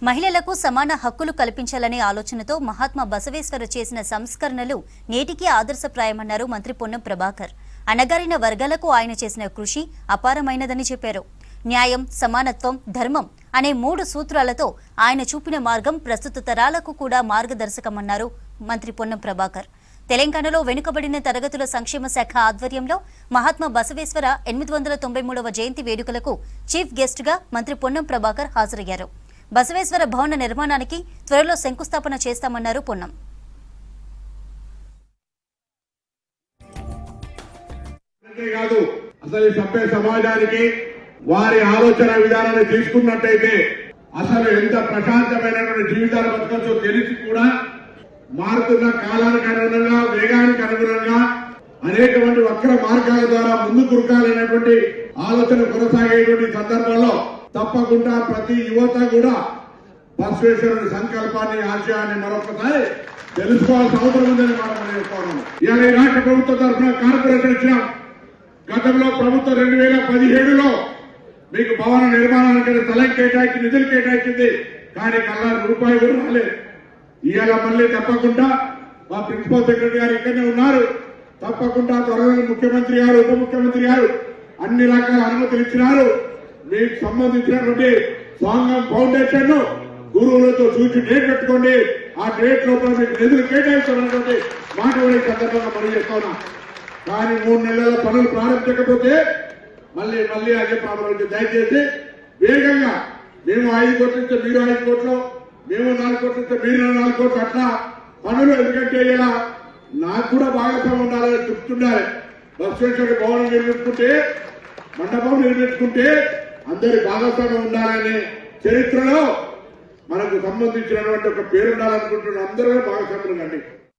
మహిళలకు సమాన హక్కులు కల్పించాలనే ఆలోచనతో మహాత్మా బసవేశ్వర చేసిన సంస్కరణలు నేటికీ ఆదర్శప్రాయమన్నారు మంత్రి పొన్నం ప్రభాకర్. అణగారిన వర్గాలకు ఆయన చేసిన కృషి అపారమైనదని చెప్పారు. న్యాయం, సమానత్వం, ధర్మం అనే 3 సూత్రాలతో ఆయన చూపిన మార్గం ప్రస్తుత తరాలకు కూడా మార్గదర్శకమన్నారు మంత్రి పొన్నం ప్రభాకర్. తెలంగాణలో వెనుకబడిన తరగతుల సంక్షేమ శాఖ ఆధ్వర్యంలో మహాత్మా బసవేశ్వర 893వ జయంతి వేడుకలకు చీఫ్ గెస్ట్ గా మంత్రి పొన్నం ప్రభాకర్ హాజరయ్యారు. బసవేశ్వర భవన నిర్మాణానికి త్వరలో శంకుస్థాపన చేస్తామన్నారు పొన్నం. అసలు సభ్య సమాజానికి వారి ఆలోచన విధానాన్ని తీసుకున్నట్టయితే అసలు ఎంత ప్రశాంతమైనటువంటి జీవితాలు బతకచ్చో తెలిసి కూడా మారుతున్న కాలానికి అనుగుణంగా, వేగానికి అనుగుణంగా అనేకమంది వక్ర మార్గాల ద్వారా ముందుకు కురకాలనేటువంటి ఆలోచన కొనసాగేటువంటి సందర్భంలో తప్పకుండా ప్రతి యువత కూడా బసవేశ్వరుని సంకల్పాన్ని, ఆశయాన్ని మరొకసారి తెలుసుకోవాల్సిన అవసరం ఉందని మనం చెప్పుకోవడం. ఇవాళ ఈ రాష్ట్ర ప్రభుత్వం తరఫున కార్పొరేషన్ ఇచ్చాం. గతంలో ప్రభుత్వం 2017లో మీకు భవన నిర్మాణానికి స్థలం కేటాయించి నిధులు కేటాయించింది, కానీ రూపాయి కూడా రాలేదు. ఇవాళ మళ్ళీ తప్పకుండా మా ప్రిన్సిపల్ సెక్రటరీ గారు ఇక్కడనే ఉన్నారు. తప్పకుండా త్వరలో ముఖ్యమంత్రి గారు, ఉప ముఖ్యమంత్రి గారు అన్ని రకాల అనుమతులు ఇచ్చినారు. మీకు సంబంధించినటువంటి స్వాంగం ఫౌండేషన్ గురువులతో చూసి డేట్ పెట్టుకోండి. ఆ డేట్ లోపల మీకు నిధులు కేటాయిస్తామన్నటువంటి మాట కూడా ఈ సందర్భంగా మనం చెప్తున్నా. కానీ 3 నెలల పనులు ప్రారంభించకపోతే మళ్ళీ అదే ప్రాబ్లం. దయచేసి వేగంగా మేము 5 కోట్లు ఇస్తే మీరు 5 కోట్లు, మేము 4 కోట్లు ఇస్తే మీరు 4 కోట్లు, అట్లా పనులు. ఎందుకంటే ఇలా నాకు కూడా భాగస్వామ్యం ఉండాలని చెప్తుండాలి. బసవేశ్వర భవనం నిర్మించుకుంటే, మండపం నిర్మించుకుంటే అందరి భాగస్వామ్యం ఉండాలని చరిత్రలో మనకు సంబంధించినటువంటి ఒక పేరు ఉండాలనుకుంటున్న అందరూ భాగస్వాములు కండి.